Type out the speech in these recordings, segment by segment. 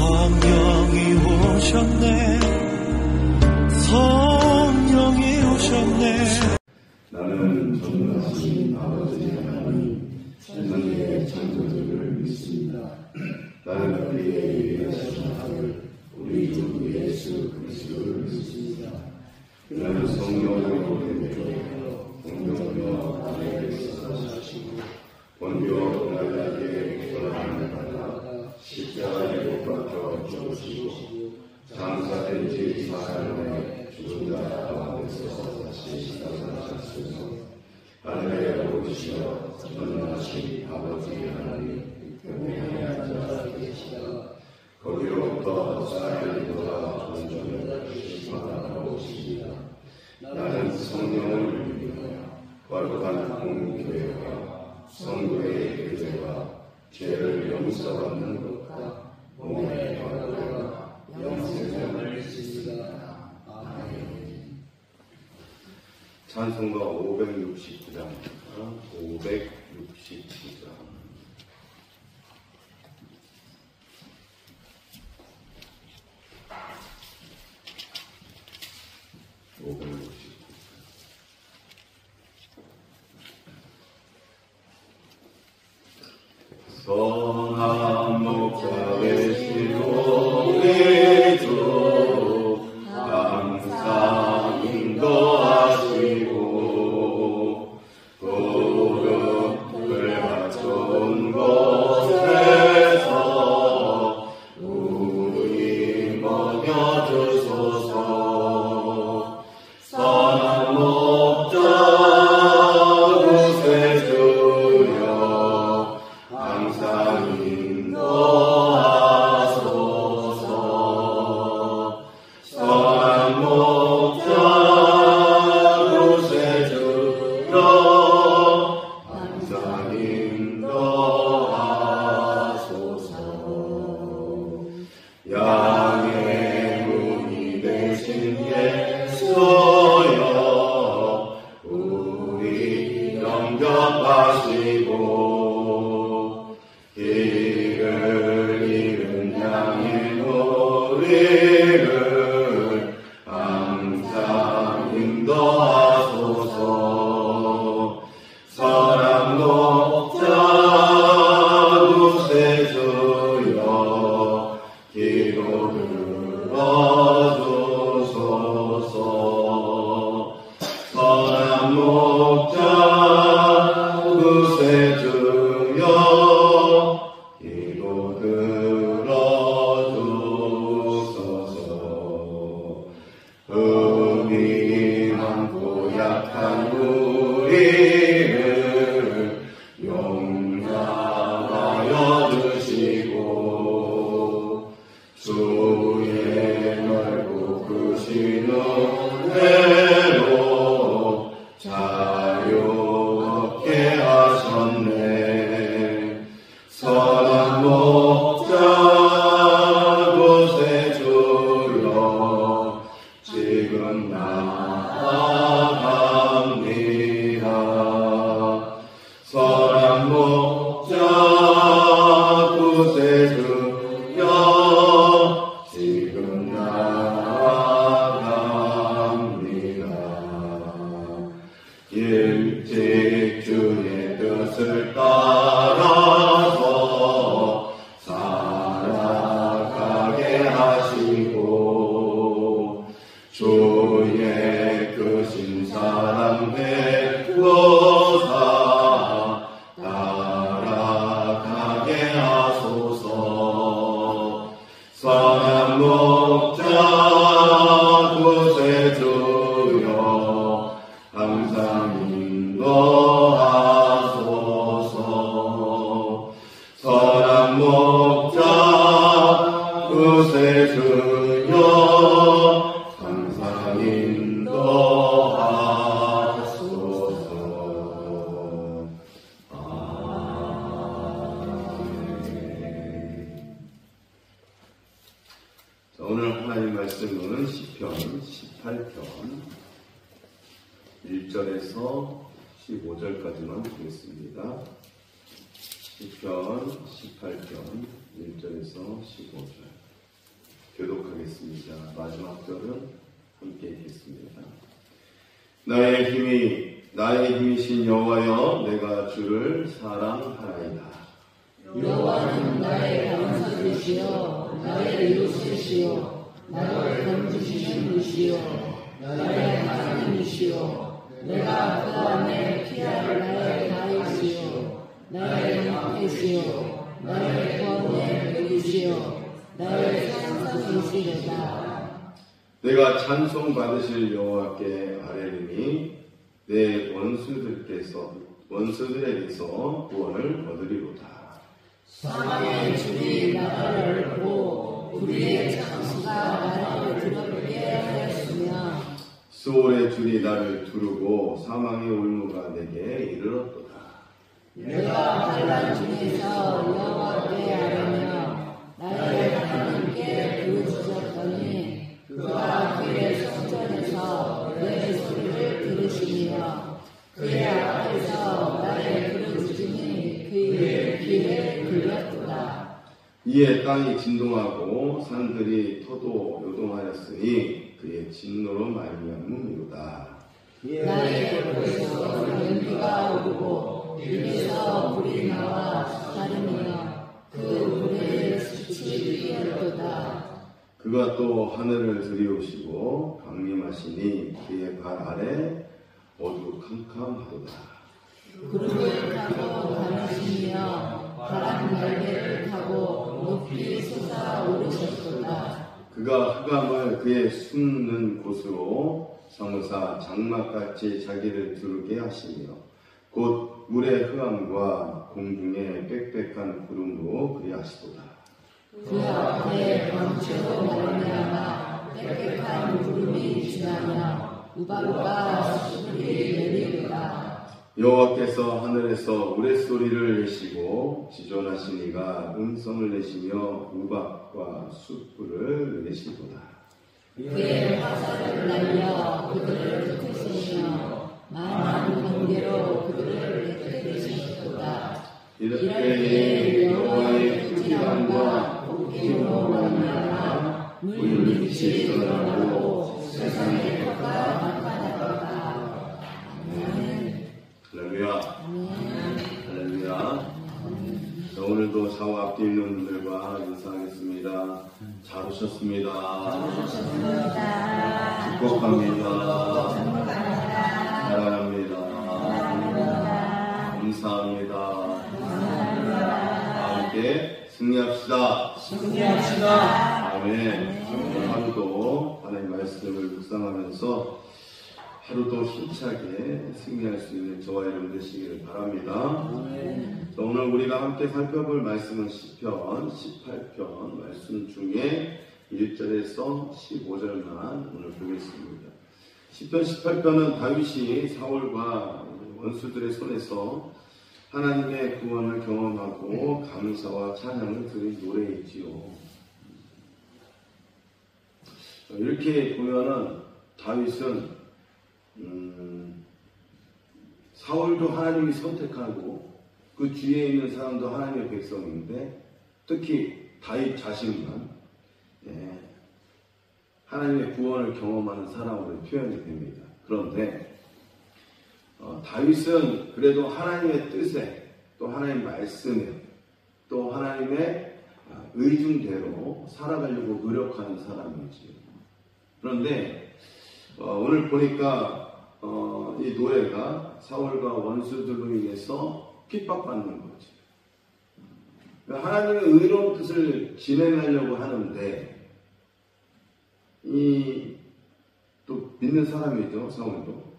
성령이 오셨네. 성령이 오셨네. 나는 전능하신 아버지 하나님 천상의 창조주를 믿습니다. 나는 그의 유일하신 아들 우리 주 예수 그리스도를 믿습니다. 그는 성령으로 되며 공동과 아내에서 사시고 본교 pilate 고난을 받아 십자가에 못 박혀 죽으시고 장사된 지 4일 만에 죽은 자 가운데서 다시 살아나셨으며 하늘에 오르시어 전능하신 아버지 하나님 우편에 앉아 계시다가 거기로부터 사람들보다 존중을 심판하러 오십니다. 나는 성령을 믿으며 거룩한 공교회와 성도의 교제와 죄를 용서받는 것과 몸의 거룩과 영생을 믿습니다. 아멘. 찬송가 569장입니다. 569장. 선한 목자 되시고 우리 주 항상 인도하시고 무릎을 맞춘 곳에서 우리 먹여주소서. 선한 목자 구세주여 항상 인도하소서. 선한 목자 구세주여 항상 인도하소서. 양의 문이 되신 예수여 우리 영접하시고 길을 잃은 양의 우리를 항상 인도하소서. 선한 목자 구세주여 기도 들어주소서. 선한 목자 구세주여 기도 들어주소서. 흠이 많고 약한 우리를 용납하여 주시고 주의 넓고 크신 은혜로 자유롭게 하셨네. 선한 목자 구세주여 지금 나아갑니다. 선한 목자 구세주여 지금 나아갑니다. 일찍 주의 뜻을 따라서 살아가게 하시고 주의 크신 사랑 베푸사 따라가게 하소서. 선한 목자 구세주여 항상 인도하소서. 선한 목자 구세주여 항상 인도하소서. 아멘. 자, 오늘 하나님 말씀은 시편 18편 1절에서 15절까지만 보겠습니다. 시편 18편 1절에서 15절. 읽겠습니다. 마지막 절은 함께 읽겠습니다. 나의 힘이신 여호와여, 내가 주를 사랑하나이다. 여호와는 나의 반석이시여, 나의 요새시여, 나를 건지시는 이시여, 나의 하나님이시여, 내가 그 안에 피할 나의 다윗이시여, 나의 형태시여, 나의 구원의 벽이시여, 나의 산성이시로다. 내가 찬송 받으실 여호와께 아뢰리니 내 원수들에게서 구원을 얻으리로다. 사망의 줄이 나를 얽고 불의의 창수가 나를 드럽게 하였으며 수월의 줄이 나를 두르고 사망의 올무가 내게 이르렀도다. 내가 환난 중에서 여호와께 아뢰며 나의 하나님께 부르짖었더니 그가 그의 성전에서 내 소리를 들으시며 그의 앞에서 나의 부르짖음이 그의 귀에 들렸도다. 이에 땅이 진동하고 산들이 터도 요동하였으니 그의 진노로 말미암음이로다. 나의 곁에서 연기가 오르고 입에서 불이 나와 가르며 그 불에 숯이 피었도다. 그가 또 하늘을 들이우시고 강림하시니 그의 발 아래 어두컴컴하도다. 구름을 타고 다니시며 바람 날개를 타고 높이 솟아오르셨도다. 그가 흑암을 그의 숨는 곳으로 삼으사 장막같이 자기를 두르게 하시며 곧 물의 흑암과 공중의 빽빽한 구름으로 그리하시도다. 그 앞에 광채로 말미암아 빽빽한 구름이 지나며 우박과 숯불이 내리도다. 여호와께서 하늘에서 우레소리를 내시고 지존하신 이가 음성을 내시며 우박과 숯불을 내시도다. 그의 화살을 날려 그들을 흩으시며 많은 번개로 그들을 내리시도다. 이럴 때에 여호와의 부지런과 복기로 말미암아 물밑이 드러나고 세상의 터가 나타났도다. 아멘. 할렐루야. 할렐루야. 자, 오늘도 좌우 앞뒤 있는 분들과 인사하겠습니다. 잘 오셨습니다. 축복합니다. 사랑합니다. 감사합니다. 함께 승리합시다. 아멘. 오늘 하루도 하나님의 말씀을 묵상하면서 하루도 힘차게 승리할 수 있는 저와 여러분 되시기를 바랍니다. 자, 오늘 우리가 함께 살펴볼 말씀은 시편 18편 말씀 중에 1절에서 15절만 오늘 보겠습니다. 시편 18편은 다윗이 사울과 원수들의 손에서 하나님의 구원을 경험하고 감사와 찬양을 드린 노래이지요. 이렇게 보면은 다윗은 사울도 하나님이 선택하고 그 주위에 있는 사람도 하나님의 백성인데 특히 다윗 자신만 하나님의 구원을 경험하는 사람으로 표현이 됩니다. 그런데 다윗은 그래도 하나님의 뜻에 또 하나님의 말씀에 또 하나님의 의중대로 살아가려고 노력하는 사람이지요. 그런데 오늘 보니까 이 노래가 사울과 원수들로 인해서 핍박받는 거죠. 하나님의 의로운 뜻을 진행하려고 하는데 또 믿는 사람이죠. 사울도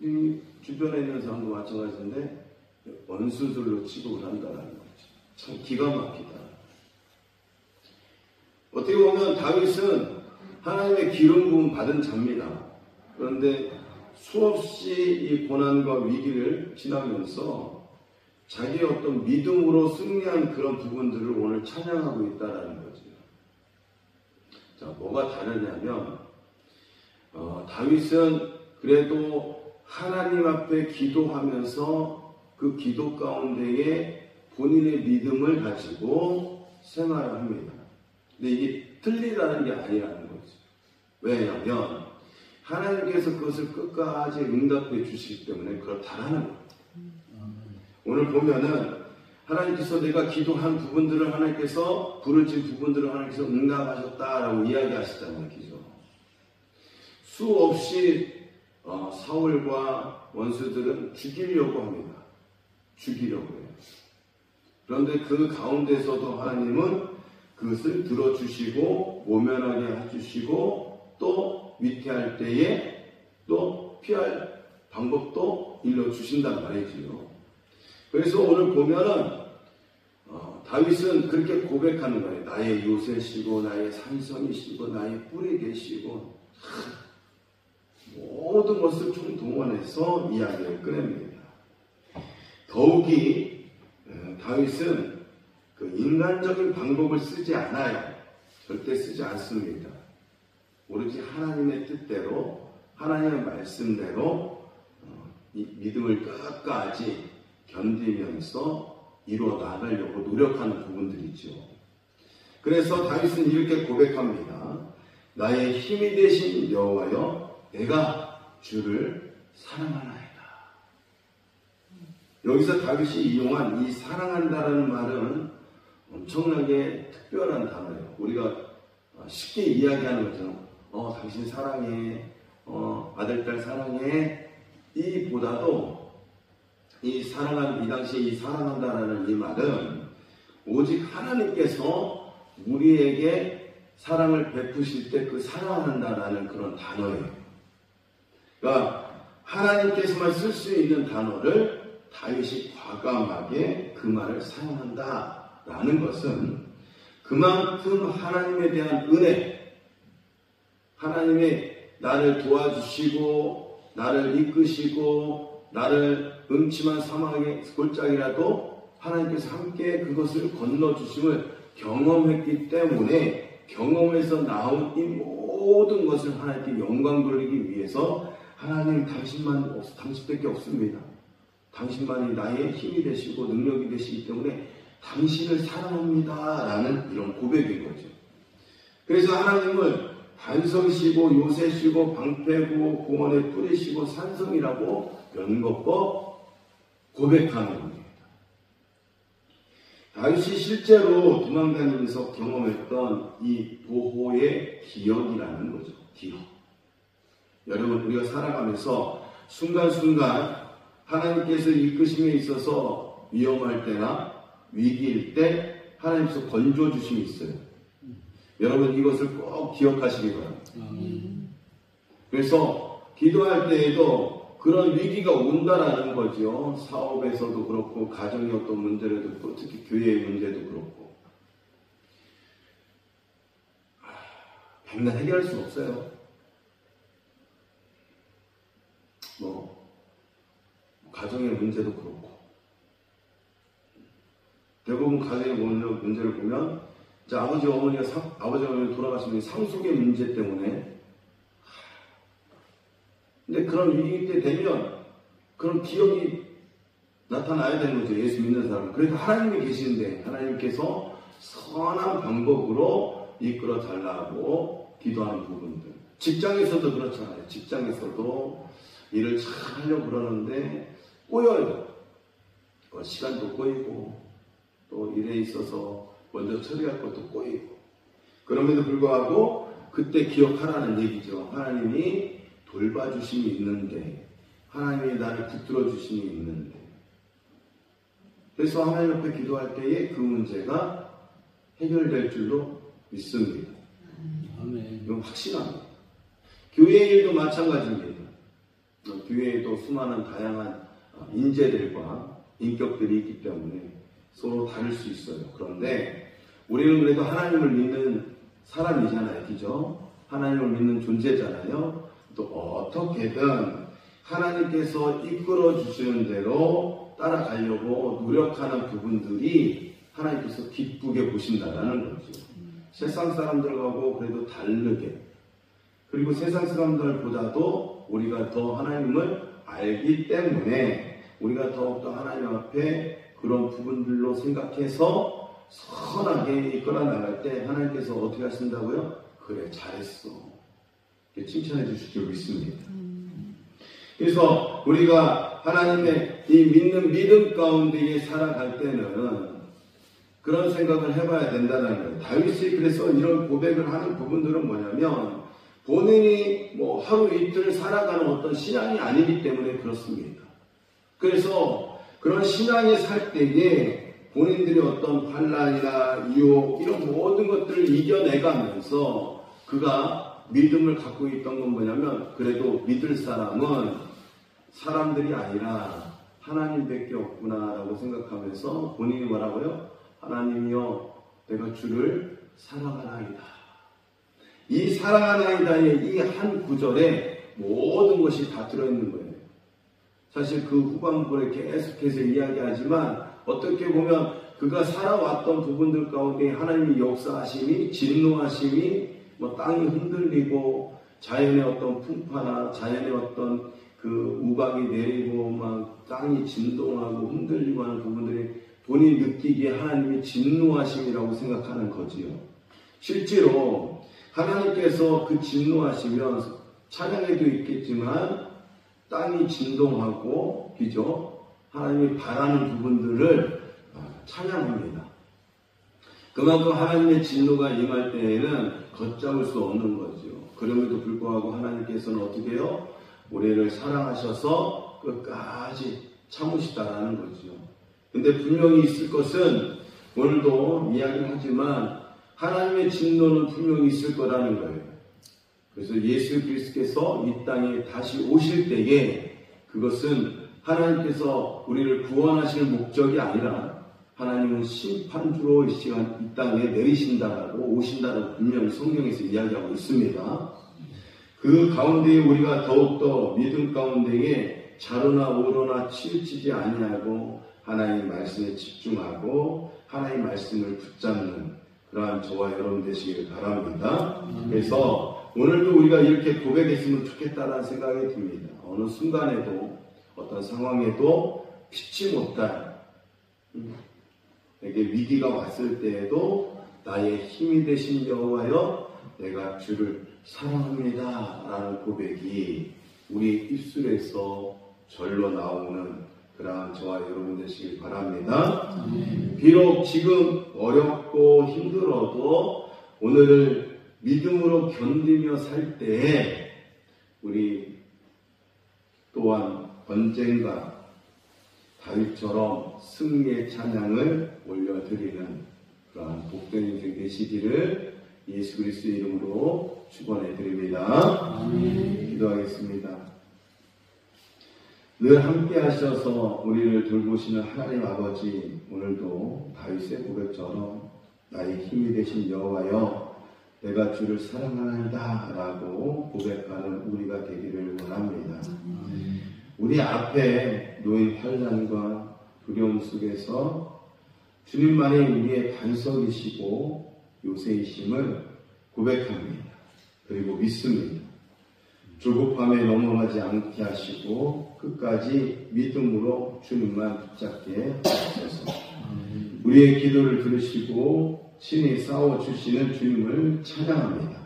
이 주변에 있는 사람도 마찬가지인데 원수들로 취급을 한다는 거죠. 참 기가 막히다. 어떻게 보면 다윗은 하나님의 기름 부음 받은 자입니다. 그런데 수없이 이 고난과 위기를 지나면서 자기의 어떤 믿음으로 승리한 그런 부분들을 오늘 찬양하고 있다는 거죠. 자, 뭐가 다르냐면 다윗은 그래도 하나님 앞에 기도하면서 그 기도 가운데에 본인의 믿음을 가지고 생활을 합니다. 근데 이게 틀리다는 게 아니라는 거죠. 왜냐하면 하나님께서 그것을 끝까지 응답해 주시기 때문에 그렇다라는 거예요. 오늘 보면은 하나님께서 내가 기도한 부분들을 하나님께서 부르신 부분들을 하나님께서 응답하셨다라고 이야기하시다는 얘기죠. 수없이 사울과 원수들은 죽이려고 합니다. 죽이려고 해요. 그런데 그 가운데서도 하나님은 그것을 들어주시고 모면하게 해주시고 또 위태할 때에 또 피할 방법도 일러주신단 말이지요. 그래서 오늘 보면은 다윗은 그렇게 고백하는 거예요. 나의 요새시고 나의 산성이시고 나의 뿌리 되시고 모든 것을 총동원해서 이야기를 꺼냅니다. 더욱이 다윗은 그 인간적인 방법을 쓰지 않아요. 절대 쓰지 않습니다. 오로지 하나님의 뜻대로 하나님의 말씀대로 이 믿음을 끝까지 견디면서 이루어 나가려고 노력하는 부분들이죠. 그래서 다윗은 이렇게 고백합니다. 나의 힘이 되신 여호와여 내가 주를 사랑하나이다. 여기서 다윗이 이용한 이 사랑한다라는 말은 엄청나게 특별한 단어예요. 우리가 쉽게 이야기하는 것처럼 당신 사랑해, 아들, 딸 사랑해 이보다도 이 당시에 이 사랑한다라는 이 말은 오직 하나님께서 우리에게 사랑을 베푸실 때 그 사랑한다라는 그런 단어예요. 그러니까 하나님께서만 쓸 수 있는 단어를 다윗이 과감하게 그 말을 사용한다라는 것은 그만큼 하나님에 대한 은혜, 하나님이 나를 도와주시고 나를 이끄시고 나를 음침한 사망의 골짜기라도 하나님께서 함께 그것을 건너주심을 경험했기 때문에 경험에서 나온 이 모든 것을 하나님께 영광 돌리기 위해서 하나님 당신밖에 없습니다. 당신만이 나의 힘이 되시고 능력이 되시기 때문에 당신을 사랑합니다 라는 이런 고백인 거죠. 그래서 하나님을 반석이시고 요새시고 방패고 공원의 뿌리시고 산성이라고 연거껏 고백하는 겁니다. 다윗이 실제로 도망다니면서 경험했던 이 보호의 기억이라는 거죠. 기억. 여러분 우리가 살아가면서 순간순간 하나님께서 이끄심에 있어서 위험할 때나 위기일 때 하나님께서 건져주심이 있어요. 여러분 이것을 꼭 기억하시기 바랍니다. 그래서 기도할 때에도 그런 위기가 온다라는 거죠. 사업에서도 그렇고 가정의 어떤 문제라도 그렇고 특히 교회의 문제도 그렇고 백날 해결할 수 없어요. 가정의 문제도 그렇고 대부분 가정의 문제를 보면 아버지 어머니가 돌아가시는 상속의 문제 때문에 근데 그런 위기 때 되면 그런 기억이 나타나야 되는 거죠. 예수 믿는 사람은. 그래도 하나님이 계시는데 하나님께서 선한 방법으로 이끌어 달라고 기도하는 부분들. 직장에서도 그렇잖아요. 직장에서도 일을 잘 하려고 그러는데 꼬여요. 시간도 꼬이고 또 일에 있어서 먼저 처리할 것도 꼬이고 그럼에도 불구하고 그때 기억하라는 얘기죠. 하나님이 돌봐주심이 있는데 하나님이 나를 붙들어 주심이 있는데 그래서 하나님 앞에 기도할 때에 그 문제가 해결될 줄로 믿습니다. 이건 확신합니다. 교회 일도 마찬가지입니다. 교회에도 수많은 다양한 인재들과 인격들이 있기 때문에 서로 다를 수 있어요. 그런데 우리는 그래도 하나님을 믿는 사람이잖아요. 그죠? 하나님을 믿는 존재잖아요. 또 어떻게든 하나님께서 이끌어 주시는 대로 따라가려고 노력하는 부분들이 하나님께서 기쁘게 보신다라는 거죠. 세상 사람들하고 그래도 다르게 그리고 세상 사람들보다도 우리가 더 하나님을 알기 때문에 우리가 더욱더 하나님 앞에 그런 부분들로 생각해서 선하게 이끌어 나갈 때 하나님께서 어떻게 하신다고요? 그래, 잘했어. 이렇게 칭찬해 주실 줄 믿습니다. 그래서 우리가 하나님의 이 믿음 가운데 살아갈 때는 그런 생각을 해봐야 된다는 거예요. 다윗이 그래서 이런 고백을 하는 부분들은 뭐냐면 본인이 뭐 하루 이틀 살아가는 어떤 신앙이 아니기 때문에 그렇습니다. 그래서 그런 신앙에 살 때에 본인들이 어떤 환난이나 유혹 이런 모든 것들을 이겨내가면서 그가 믿음을 갖고 있던 건 뭐냐면 그래도 믿을 사람은 사람들이 아니라 하나님밖에 없구나라고 생각하면서 본인이 뭐라고요? 하나님이여 내가 주를 사랑하나이다. 이 사랑하나이다의 이 한 구절에 모든 것이 다 들어있는 거예요. 사실 그 후반부에 계속해서 이야기하지만 어떻게 보면 그가 살아왔던 부분들 가운데 하나님의 역사하심이 진노하심이 뭐 땅이 흔들리고 자연의 어떤 풍파나 자연의 어떤 그 우박이 내리고 막 땅이 진동하고 흔들리고 하는 부분들이 본인이 느끼기에 하나님이 진노하심이라고 생각하는 거지요. 실제로 하나님께서 그 진노하시면 찬양에도 있겠지만 땅이 진동하고 그죠? 하나님이 바라는 부분들을 찬양합니다. 그만큼 하나님의 진노가 임할 때에는 걷잡을 수 없는 거죠. 그럼에도 불구하고 하나님께서는 어떻게 해요? 우리를 사랑하셔서 끝까지 참으시다라는 거죠. 근데 분명히 있을 것은 오늘도 이야기를 하지만 하나님의 진노는 분명히 있을 거라는 거예요. 그래서 예수 그리스도께서 이 땅에 다시 오실 때에 그것은 하나님께서 우리를 구원하실 목적이 아니라 하나님은 심판주로 이 시간 이 땅에 내리신다라고 오신다라고 분명히 성경에서 이야기하고 있습니다. 그 가운데에 우리가 더욱더 믿음 가운데에 좌로나 우로나 치우치지 아니하고 하나님의 말씀에 집중하고 하나님의 말씀을 붙잡는 그러한 저와 여러분 되시길 바랍니다. 그래서 오늘도 우리가 이렇게 고백했으면 좋겠다는 생각이 듭니다. 어느 순간에도 어떤 상황에도 피치 못할 내게 위기가 왔을 때에도 나의 힘이 되신 여호와여 내가 주를 사랑합니다 라는 고백이 우리 입술에서 절로 나오는 그러한 저와 여러분 되시길 바랍니다. 비록 지금 어렵고 힘들어도 오늘을 믿음으로 견디며 살 때에 우리 또한 언젠가 다윗처럼 승리의 찬양을 올려드리는 그러한 복된 인생 되시기를 예수 그리스도의 이름으로 축원해 드립니다. 기도하겠습니다. 늘 함께 하셔서 우리를 돌보시는 하나님 아버지, 오늘도 다윗의 고백처럼 나의 힘이 되신 여호와여 내가 주를 사랑하나이다 라고 고백하는 우리가 되기를 원합니다. 우리 앞에 놓인 환난과 두려움 속에서 주님만이 우리의 반석이시고 요새이심을 고백합니다. 그리고 믿습니다. 조급함에 넘어가지 않게 하시고 끝까지 믿음으로 주님만 붙잡게 하소서. 우리의 기도를 들으시고 친히 싸워주시는 주님을 찬양합니다.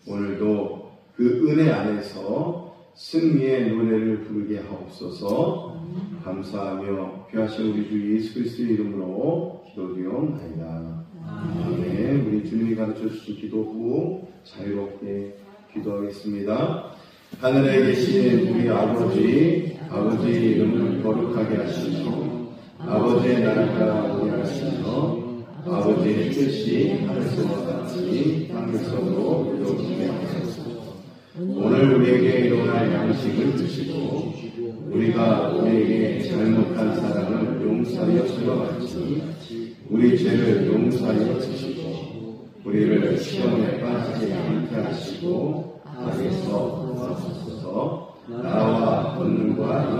오늘도 그 은혜 안에서 승리의 노래를 부르게 하옵소서. 감사하며 귀하신 우리 주 예수 그리스도의 이름으로 기도드리옵나이다. 아멘. 우리 주님이 가르쳐주신 기도 후 자유롭게 기도하겠습니다. 하늘에 계신 우리 아버지의 이름을 거룩하게 하시며 아버지의 나라가 오게 하시며 아버지의 뜻이 하늘에서와 같이 땅에서도 이루어지게 하소서. 오늘 우리에게 일어날 양식을 주시고 우리가 우리에게 잘못한 사람을 용서하여 주와 같이 우리 죄를 용서하여 주시고 우리를 시험에 빠지지 않게 하시고 악에서 구하소서. 나라와 권능과